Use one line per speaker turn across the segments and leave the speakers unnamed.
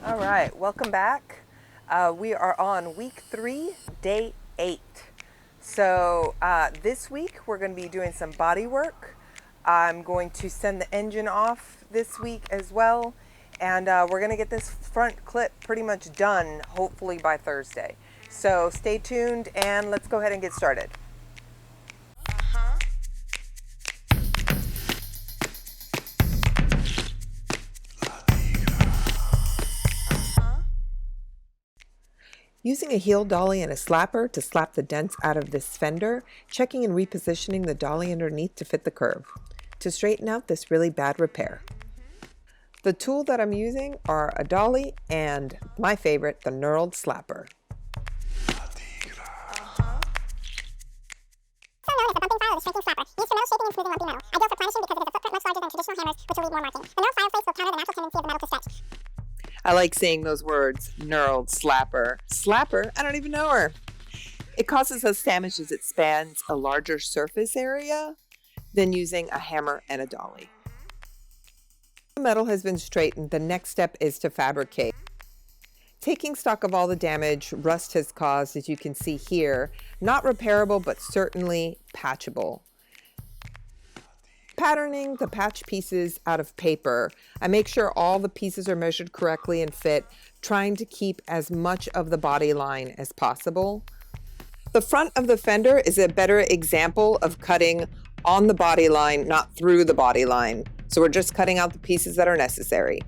All right, welcome back. We are on week 3, day 8. So this week we're going to be doing some body work. I'm going to send the engine off this week as well. And we're going to get this front clip pretty much done, hopefully by Thursday. So stay tuned and let's go ahead and get started. Using a heel dolly and a slapper to slap the dents out of this fender, checking and repositioning the dolly underneath to fit the curve, to straighten out this really bad repair. The tool that I'm using are a dolly and my favorite, the knurled slapper.
So known as the bumping file or the shrinking slapper, used for metal shaping and smoothing lumpy metal. Ideal for polishing because it has a footprint much larger than traditional hammers, which will leave more marking. The knurled file plates will counter the natural tendency of the metal to stretch.
I like saying those words, knurled slapper. Slapper? I don't even know her. It causes less damage as it spans a larger surface area than using a hammer and a dolly. The metal has been straightened. The next step is to fabricate. Taking stock of all the damage rust has caused, as you can see here, not repairable, but certainly patchable. Patterning the patch pieces out of paper, I make sure all the pieces are measured correctly and fit, trying to keep as much of the body line as possible. The front of the fender is a better example of cutting on the body line, not through the body line. So we're just cutting out the pieces that are necessary.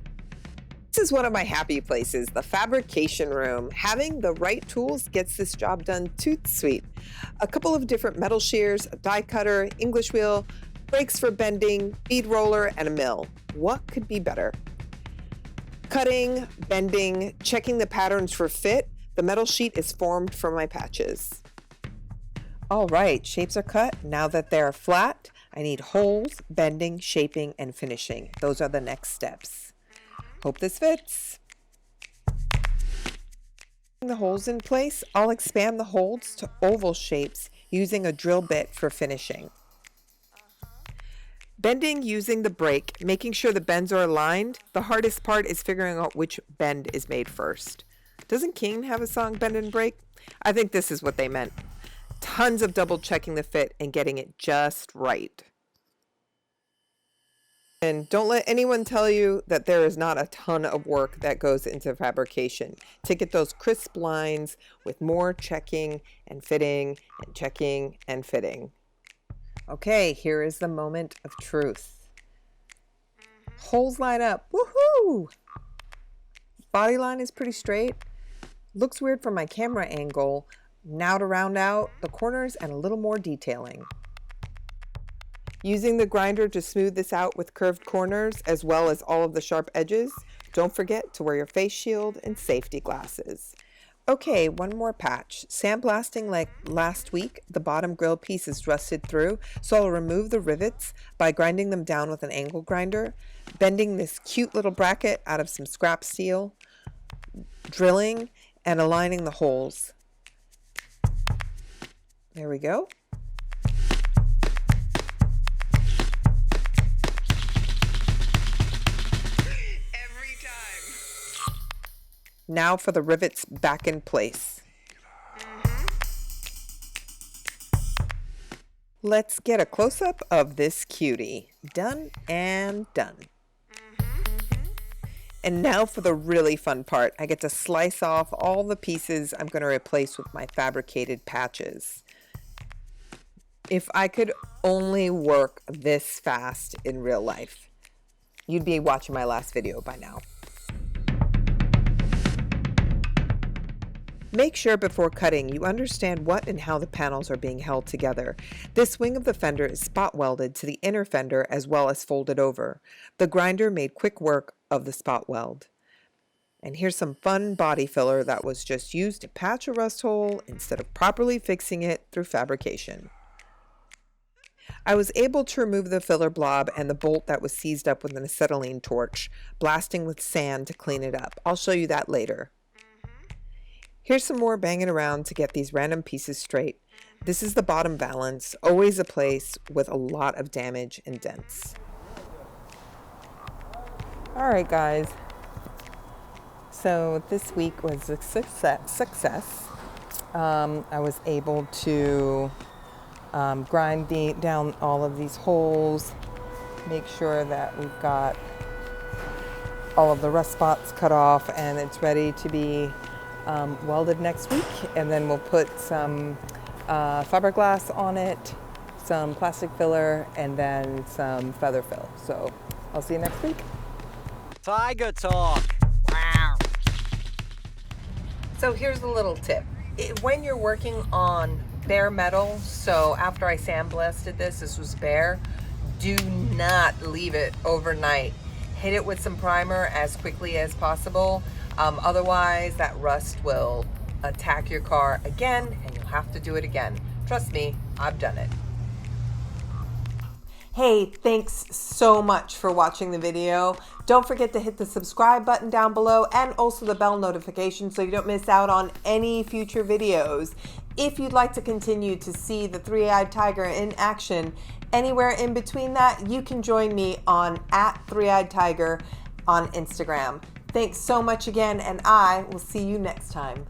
This is one of my happy places, the fabrication room. Having the right tools gets this job done toot sweet. A couple of different metal shears, a die cutter, English wheel, brakes for bending, bead roller, and a mill. What could be better? Cutting, bending, checking the patterns for fit. The metal sheet is formed for my patches. All right, shapes are cut. Now that they're flat, I need holes, bending, shaping, and finishing. Those are the next steps. Hope this fits. The holes in place, I'll expand the holes to oval shapes using a drill bit for finishing. Bending using the brake, making sure the bends are aligned. The hardest part is figuring out which bend is made first. Doesn't King have a song, Bend and Break? I think this is what they meant. Tons of double checking the fit and getting it just right. And don't let anyone tell you that there is not a ton of work that goes into fabrication to get those crisp lines with more checking and fitting and checking and fitting. Okay, here is the moment of truth. Holes line up. Woohoo! Body line is pretty straight. Looks weird from my camera angle. Now to round out the corners and a little more detailing. Using the grinder to smooth this out with curved corners as well as all of the sharp edges. Don't forget to wear your face shield and safety glasses. Okay, one more patch. Sandblasting like last week, the bottom grill piece is rusted through, so I'll remove the rivets by grinding them down with an angle grinder, bending this cute little bracket out of some scrap steel, drilling, and aligning the holes. There we go. Now for the rivets back in place. Let's get a close-up of this cutie. Done and done. And now for the really fun part. I get to slice off all the pieces I'm going to replace with my fabricated patches. If I could only work this fast in real life, you'd be watching my last video by now. Make sure before cutting you understand what and how the panels are being held together. This wing of the fender is spot welded to the inner fender as well as folded over. The grinder made quick work of the spot weld. And here's some fun body filler that was just used to patch a rust hole instead of properly fixing it through fabrication. I was able to remove the filler blob and the bolt that was seized up with an acetylene torch, blasting with sand to clean it up. I'll show you that later. Here's some more banging around to get these random pieces straight. This is the bottom valance, always a place with a lot of damage and dents. All right, guys. So this week was a success. I was able to grind down all of these holes, make sure that we've got all of the rust spots cut off, and it's ready to be welded next week. And then we'll put some fiberglass on it, some plastic filler, and then some feather fill. So I'll see you next week.
Tiger talk.
So here's a little tip. When you're working on bare metal, so after I sandblasted this was bare, do not leave it overnight. Hit it with some primer as quickly as possible. Otherwise, that rust will attack your car again, and you'll have to do it again. Trust me, I've done it. Hey, thanks so much for watching the video. Don't forget to hit the subscribe button down below and also the bell notification so you don't miss out on any future videos. If you'd like to continue to see the three-eyed tiger in action anywhere in between that, you can join me on @3eyedtiger on Instagram. Thanks so much again, and I will see you next time.